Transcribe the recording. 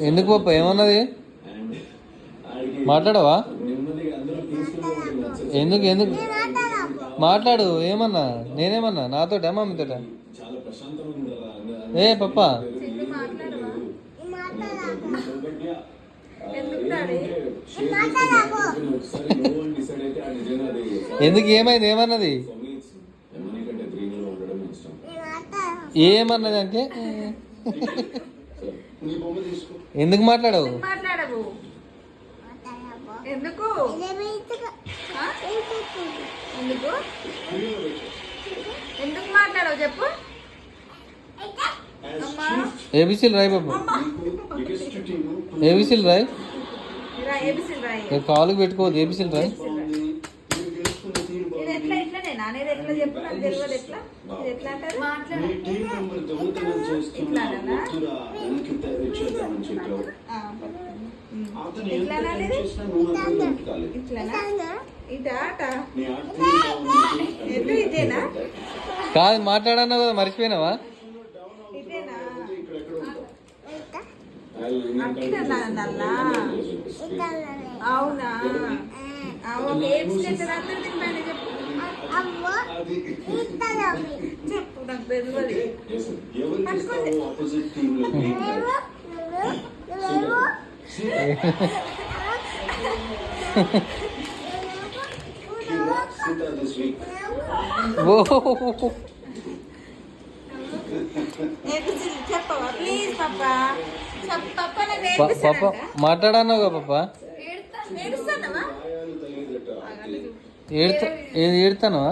ఎందుకు పప్ప ఏమన్నది? మాట్లాడవా? ఎందుకు ఎందుకు మాట్లాడు? ఏమన్నా నేనేమన్నా? నాతోట మమ్మీతోట? ఏ పప్ప ఎందుకు ఏమైంది? ఏమన్నది? ఏమన్నది అంటే ఎందుకు మాట్లాడవు? ఎందుకు ఎందుకు మాట్లాడవు చెప్పు. ఏబిసిల్ రాయి బాబు, ఏబిసిల్ రాయి. కాలుకి పెట్టుకోవద్దు, ఏబిసిల్ రాయి. కాదు మాట్లాడన్నావు కదా, మర్చిపోయినావా? అవునా? చెప్పు, నాకు తెలియదు. చెప్పవా ప్లీజ్ పాపా? పాప మాట్లాడన్నావు కదా పాప. ఏడుతానవా?